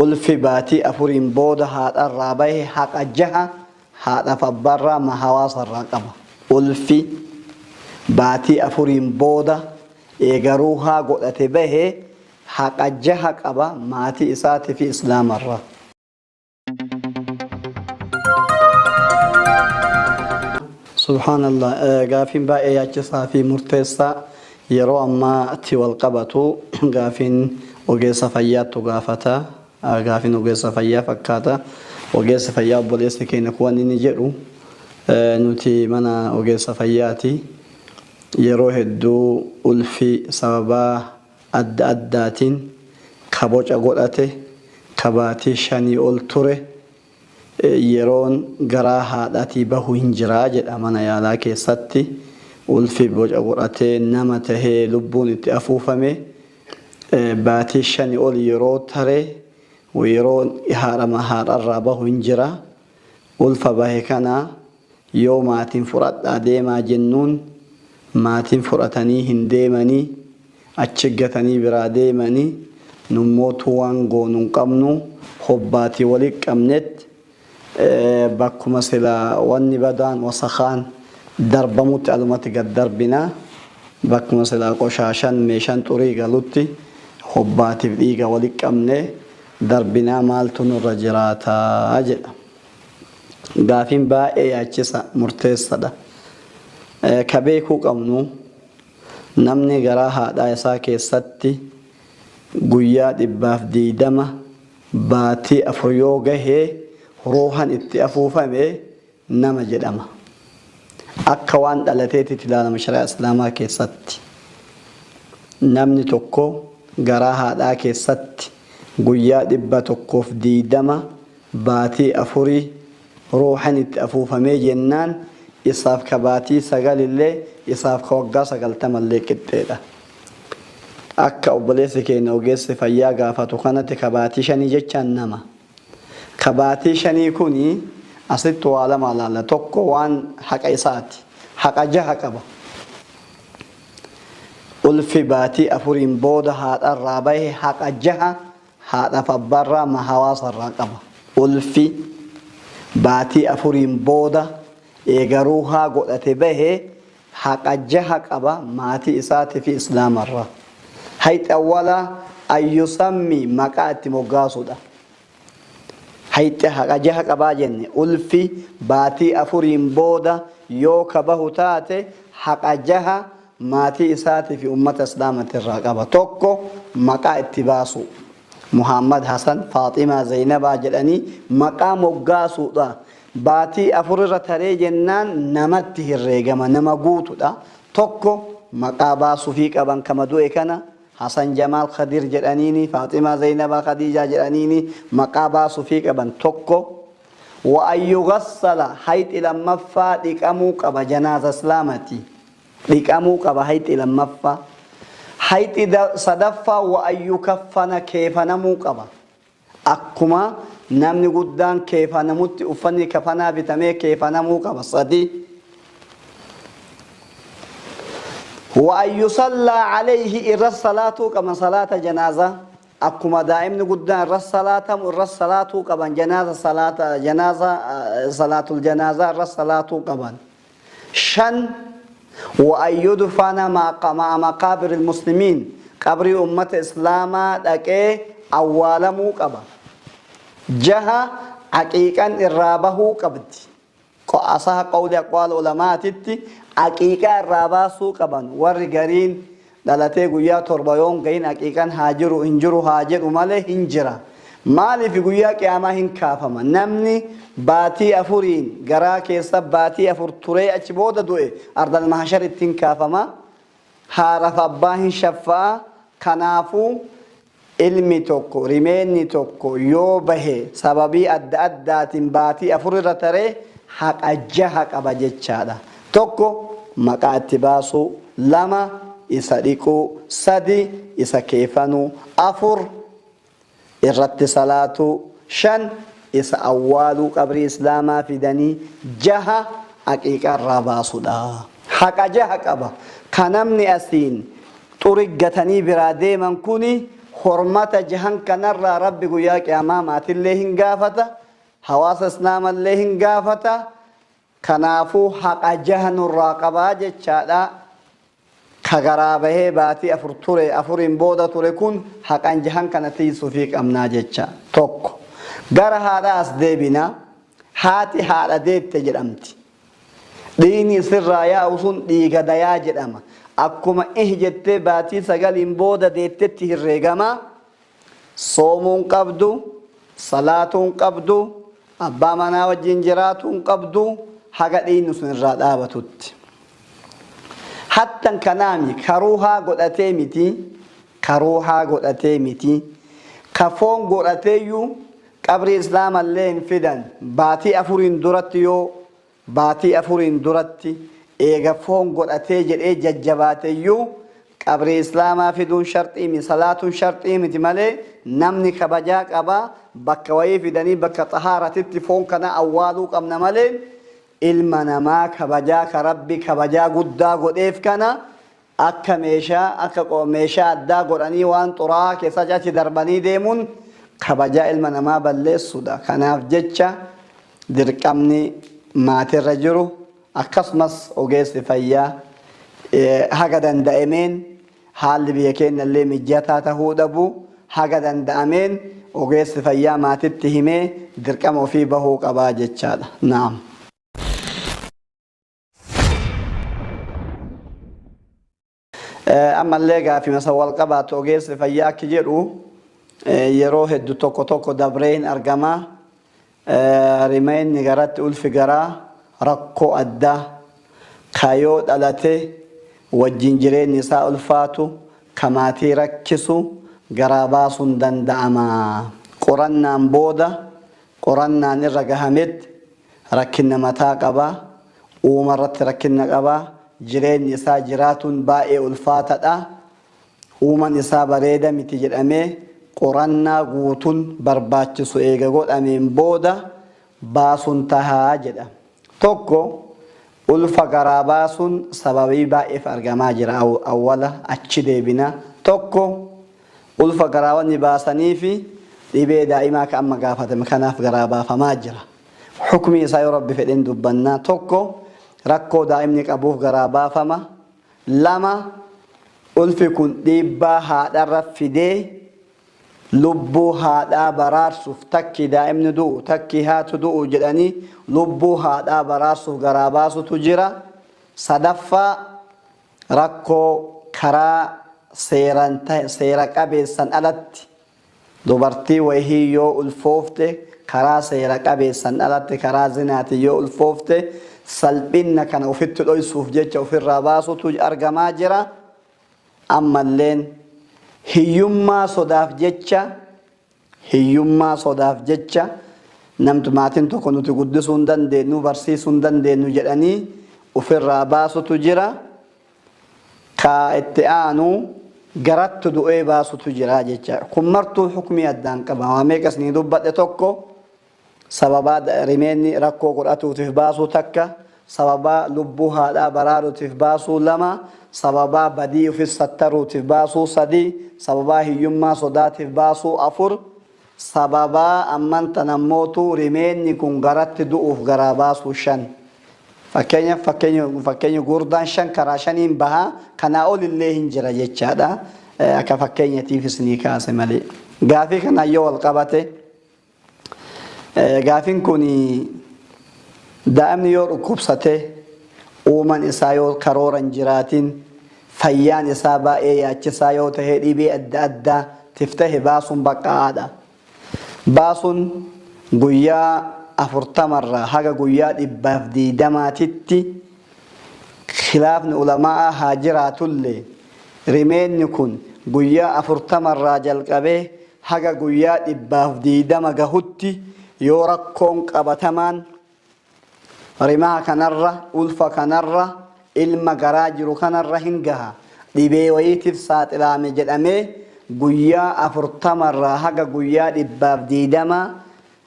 ulfi baatii afuriin booda haadharraa bahe haqa jaha haadha fabbarraa ma hawaasarraa qaba. Ulfi baatii afuriin booda eegaruu haa godhate bahe haqa jaha qaba maatii isaatii fi islaamarraa. Subhaanallah, gaafiin baay'ee yaachisaa fi murteessaa yeroo ammaatti wal qabatu gaafiin ogeessa fayyaattu gaafata. Gaafiin ogeessa fayyaa fakkaata. Ogeessa fayyaa obboleessi keenya kuwan inni jedhu nuti mana ogeessa fayyaati. Yeroo hedduu ulfi sababaa adda addaatiin ka boca godhate ka baatii 5 ol ture yeroon garaa haadhatii bahu hin jiraa jedha mana yaalaa keessatti. Ulfi boca godhatee nama tahee lubbuun itti afuufame baatii 5 ol yeroo tare yeroon haadharraa bahu hin jira. Ulfa bahe kana yoo maatiin fudhadhaa deemaa jennuun maatiin fudhatanii hin deemanii achi gatanii biraa deemanii nummootu waan goonuu hin qabnu hobbaatii walii qabnetti bakkuma silaa wanni badaan wasakaan darbamutti alumatti gad darbinaa bakkuma silaa qoshaashan meeshaan xurii galutti hobbaatiif dhiiga walii qabne darbinaa maaltu nurra jiraataa jedha. Gaafiin baay'ee yaachisa murteessadha. Ka beekuu qabnu namni garaa haadhaa isaa keessatti guyyaa 120 baatii 4 yoo gahee ruuhan itti afuufame nama jedhama. Akka waan dhalateetitti ilaalama shari'a islaamaa keessatti. Namni tokko garaa haadhaa keessatti guyyaa 120 baatii 4 ruuhan itti afuufame jennaan isaaf ka baatii 9 illee isaaf ka waggaa 90 illee qixxeedha. Akka obboleessi keenya ogeessi fayyaa gaafatu kanatti ka baatii 5 jechaan nama. Ka baatii 5 kuni asitti waa lama laala. Tokko waan haqa isaati. Haqa jaha qaba. Ulfi baatii 4 booda haadharraa bahe haqa jaha haadha fabbarraa ma hawaasarraa qaba. Ulfi baatii 4 booda eegaruu haa godhate bahe haqa jaha qaba maatii isaatii fi islaamarraa. Hayxi awwalaa ayyusammi maqaa itti moggaasudha. Hayxi haqa jaha qabaa jenne ulfi baatii 4 booda yoo ka bahu taate haqa jaha maatii isaatii fi ummata islaamatirraa qaba. Tokko maqaa itti baasu. Muhammad Hasan Faaximaa Zaynabaa jedhanii maqaa moggaasuudha. Baatii 4 irra taree jennaan namatti herreegama nama guutudha. Tokko maqaa baasuu fi qaban kama du'e kana Hasan Jamaal Khadir jedhaniini Faaximaa Zaynabaa Khadiijaa jedhaniini maqaa baasuu fi qaban tokko. Wa ayyu ghassala hayxi lammaffaa dhiqamuu qaba janaaza islaamati. Dhiqamuu qaba hayxi lammaffaa. Hayxi sadaffaa wa ayyu kaffana keefanamuu qaba. Akkuma namni guddaan keefanamutti uffanni kafanaa bitamee keefanamuu qaba. 3 wa ayyu sallaa alayhi irra salaatuu qaban salaata janaazaa. Akkuma daa'imni guddaan irra salaatamu irra salaatuu qaban salaatul janaazaa irra salaatuu qaban. 5 wa ayyu dufana ma'a maqaabir almuslimiin qabrii ummata islaamaa dhaqee awwaalamuu qaba. 6 aqiiqan irraa bahuu qabdi. Asaha qawli aqwaal ulamaatitti aqiiqaa irraa baasuu qaban. Warri gariin dhalatee guyyaa 7 yoon gahin aqiiqan haa jiru hin jiru haa jedhu malee hin jira. Maaliif guyyaa qiyaamaa hin kaafama? Namni baatii 4 garaa keessa baatii 4 turee achi booda du'e ardal mahshar ittiin kaafama. Haaraaf abbaa hin shaffaa. Kanaafuu ilmi tokko rimeenni tokko yoo bahe sababii adda addaatiin baatii 4 irra taree haqa jaha qaba jechaadha. Tokko maqaa itti baasuu. 2 isa dhiquu. 3 isa keefanuu. 4 irratti salaatuu. 5 isa awwaaluu qabrii islaamaa fidanii. 6 aqiiqa irraa baasuudha. Haqa jaha qaba. Kanamni asiin xuriggatanii biraa deeman kuni حرمة جهن كنرى ربي قياك أمامات اللي هنقافته حواس اسلام اللي هنقافته كنافو حق جهن الراقبة جتشادا كغرابه باتي أفرين بودة تركون حق جهن كنتيسو فيك أمنا جتشا توك غر هذا أسديبنا هاتي هذا ديت تجرمتي ديني سر يا وصن ديغا ديا جدما أكما إهجت باتي سقالين بودة ديت تهرقما صومون قبدو صلاة قبدو أبا منا وجنجرات قبدو حقا دين سنرى دابتوت حتى كنامي كروها قد أتيمتي كفون قد أتيو قبر إسلام اللين فدن باتي أفورين درتيو باتي أفورين درتي إيغا فون قد أتيجر إيجا جباتيو قبر إسلام فدون شرطي من صلاة شرطي متمالي نمني كبجاك أبا بكا ويفدني بكا طهارة تتفون كنا أولو قمنا مالي ilma namaa kabajaa ka rabbi kabajaa guddaa godheef kana akka meeshaa addaa godhanii waan xuraa keessa achi darbanii deemuun kabajaa ilma namaa balleessudha. Kanaaf jecha dirqamni maatirra jiru akkasumas ogeessi fayyaa haga danda'ameen haalli biyya keenya illee mijataa tahuu dhabu haga danda'ameen ogeessi fayyaa maatitti himee dirqama ofii bahuu qabaa jechaadha. Naam. أما اللي في مسا والقبة توجيس فيا كجرو يروه الدكتور توكو دبرين أرجما ريمين نجارات ألف جرا ركو أدا خيوط ألته والجنجرين نساء الفاتو كماتي ركسو جرابا سندن دعما قرنا بودا قرنا نرجعهمت ركنا متاقبا ومرت ركنا قبا jireen isaa jiraatuun baay'ee ulfaataadha. Uuman isaa bareeda miti jedhamee qorannaa guutuun barbaachisu eega godhameen booda baasuun tahaa jedha. Tokko ulfa garaa baasuun sababii baay'eef argamaa jira awwala achi deebina. Tokko ulfa garaa wanni baasanii fi dhibee daa'imaa kan amma gaafatame kanaaf garaa baafamaa jira. Hukmi isaa yoo rabbi fedhen dubbannaa tokko rakkoo daa'imni qabuuf garaa baafama. Lama ulfi kun dhiibbaa haadharra fidee lubbuu haadhaa baraarsuuf takki daa'imni du'u takki haatu du'u jedhanii lubbuu haadhaa baraarsuuf garaa baasutu jira. Sadaffaa rakkoo karaa seera qabeessan alatti dubartii wayii yoo ulfoofte karaa seera qabeessan alatti karaa zinaati yoo ulfoofte salphinna kana ofitti dhoysuuf jecha ofirraa baasutu argamaa jira. Ammalleen hiyyummaa sodaaf jecha namtu maatiin tokko nuti guddisuu hin dandeenyu barsiisuu hin dandeenyu jedhanii ofirraa baasutu jira. Ka itti aanu garatti du'ee baasutu jira jecha. Kun martuu hukmii addaan qaba. Waa meeqas ni dubbadhe tokko sababa rimeenni rakkoo godhatuutiif baasuu takka sababa lubbuu haadhaa baraaruutiif baasuu lama sababa badii ofis sattaruutiif baasuu sadii sababa hiyyummaa sodaatiif baasuu afur sababa ammanta nammootu rimeenni kun garatti du'uuf garaa baasuu shan. Fakkeenya gurdaan shan karaa shaniin bahaa kanaa ol illee hin jira jechaadha. Akka fakkeenyatiifis ni kaase malee. Gaafii kana yoo wal qabate gaafin kun daa'imni yoo dhukkubsate uuman isaa yoo karooran jiraatin fayyaan isaa baay'ee yaachisaa yoo tahee dhibee adda addaa tiftahe baasuun baqqaadha. Baasuun guyyaa 40 haga guyyaa 120 khilaafni ulamaa haa jiraatullee rimeenni kun guyyaa 40 jalqabee haga guyyaa 120 gahutti yoo rakkoon qabatamaan rimaa kanarra ulfa kanarra ilma garaa jiru kanarra hin gaha dhibee wayiitiif saaxilaame jedhamee guyyaa 40 haga guyyaa 120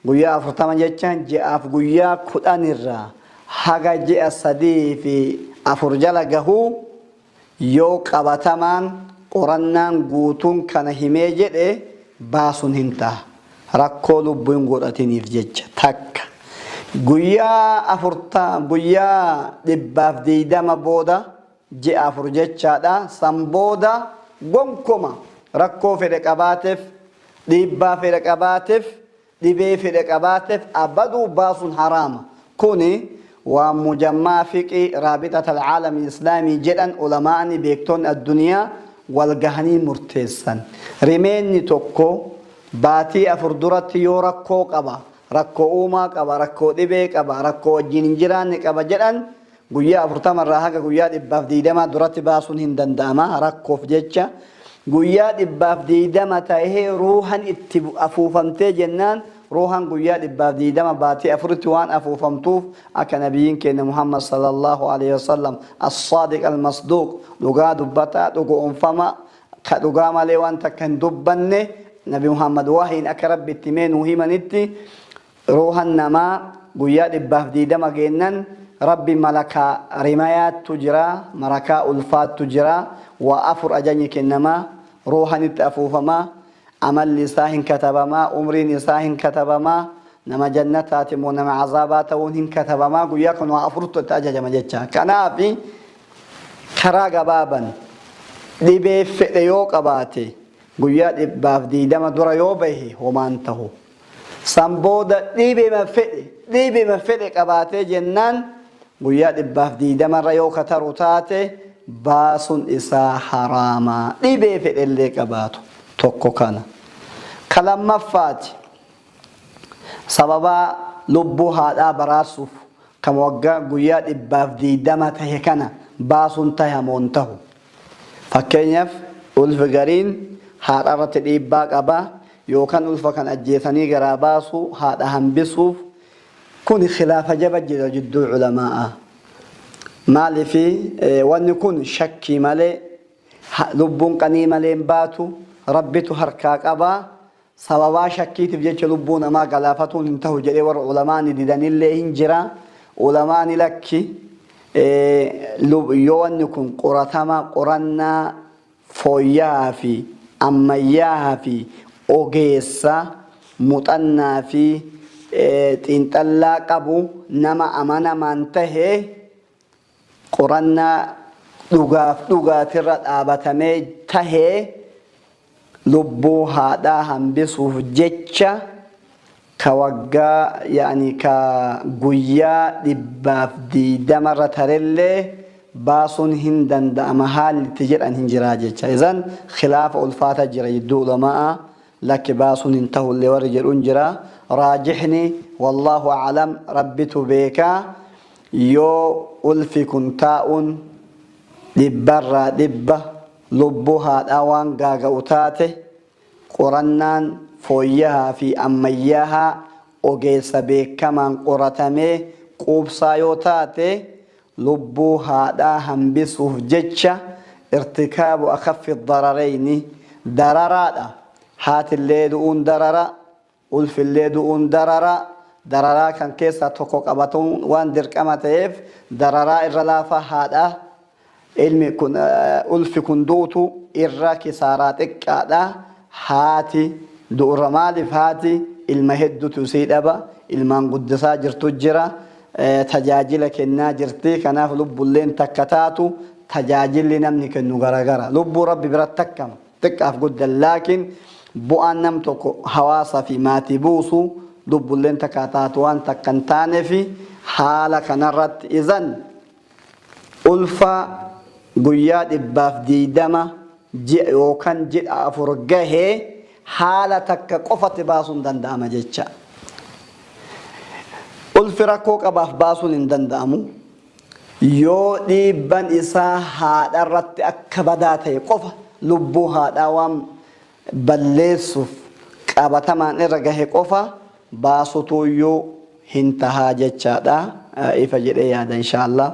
guyyaa 40 jechaan ji'aaf guyyaa 10 irraa haga ji'a 3 fi 4 jala gahuu yoo qabatamaan qorannaan guutuun kana himee jedhe baasuun hin ta'a rakkoo lubbuun godhatiniif jecha takka guyyaa 120 booda ji'a 4 jechaadha san booda gonkoma rakkoo fedhe qabaateef dhiibbaa fedhe qabaateef dhibee fedhe qabaateef abaduu baasuun haraama kuni waan mujammaa fiqii raabixata alcaalami islaamii jedhan ulamaa'ani beektoonni addunyaa walgahanii murteessan rimeenni tokko baatii 4 duratti yoo rakkoo qaba rakkoo uumaa qaba rakkoo dhibee qaba rakkoo wajjin hin jiraanne qaba jedhan guyyaa 40 irraa haga guyyaa 120 duratti baasuun hin danda'ama rakkoof jecha guyyaa 120 ta'ee ruuhan itti afuufamtee jennaan ruuhan guyyaa 120 baatii 4tti waan afuufamtuuf akka nabiyyiin keenya Muhammad sallallahu alaihi wasallam as-sadiq al-masduq dhugaa dubbataa dhugoonfama ka dhugaa malee waan takka hin dubbanne nabi Muhammad wahiin akka rabbitti meenuu himanitti ruuhan namaa guyyaa 120 geennan rabbi malakaa rimayaattu jira malakaa ulfaattu jira wa afur ajajni kennamaa ruuhanitti afuufamaa amalli isaa hin katabamaa umriin isaa hin katabamaa nama jannataati moo nama azaabaa ta'uun hin katabamaa guyyaa kun waa afurtu itti ajajama jecha kanaaf karaa gabaaban dhibee fedhe yoo qabaate guyyaa 120 dura yoo bahe homaan tahu san booda dhibeema fedhe qabaatee jennaan guyyaa 120 irra yoo kataru taate baasuun isaa haraamaa dhibee fedhe illee qabaatu tokko kana kalamaffaati sababa lubbuu haadhaa baraasuuf kam waggaa guyyaa 120 tahe kana baasuun tahamoon tahu fakkeenyaaf ulfi gariin haadha irratti dhiibbaa qabaa yookaan ulfa kan ajjeesanii garaa baasu haadha hambisuuf kun khilaafa jaba jira jidduu ulamaa maalifi wanni kun shakkii malee lubbuun qanii malee baatu rabbitu harkaa qabaa sababaa shakkiitiif jecha lubbuu namaa galaafatuun hin tahu jedhee warra ulamaani didanillee hin jira ulamaani lakki yoo wanni kun qorannaa fooyyaa fi ammayyaa fi ogeessa muuxannaa fi xiinxallaa qabu nama amanamaan tahee qorannaa dhugaatirra dhaabatamee tahee lubbuu haadhaa hambisuuf jecha ka waggaa yaani ka guyyaa 120 irra tarellee baasuun hin danda'ama haalli jedhan hin jiraa jecha izan khilaafa ulfaata jira jidduu ulamaa lakki baasuun hin tahullee warri jedhuun jira raajihni wallahu a'lam rabbitu beekaa yoo ulfi kun taa'uun 100 lubbuu haadhaa waan gaaga'u taate qorannaan fooyyahaa fi ammayyahaa ogeessa beekamaan qoratamee quubsaa yoo taate lubbuu haadhaa hambisuuf jecha irtikaabu akhaffi dararayni dararaadha haatillee du'uun darara ulfillee du'uun dararaa kan keessaa tokko qabatuun waan dirqama ta'eef dararaa irra laafaa haadhaa ilmi kun ulfi kun duutu irra kisaaraa xiqqaadha haati du'urra maaliif haati ilma hedduutu sii dhaba ilmaan guddisaa jirtu jira tajaajila kennaa jirti kanaaf lubbulleen takka taatu tajaajilli namni kennu garagara lubbuu rabbi biratti takkama xiqqaaf guddan laakiin bu'aan nam tokko hawaasa fi maatii buusu lubbulleen takka taatu waan takka hin taaneefi haala kanarratti izan ulfa guyyaa 120 ji'a yookaan ji'a 4 gahee haala takka qofatti baasuun danda'ama jecha ulfi rakkoo qabaaf baasuun hin danda'amu yoo dhiibban isaa haadha irratti akka badaa ta'e qofa lubbuu haadhaa waan balleessuuf qabatamaan irra gahe qofa baasutu iyyuu hin tahaa jechaadha ifa jedhee yaada inshaallah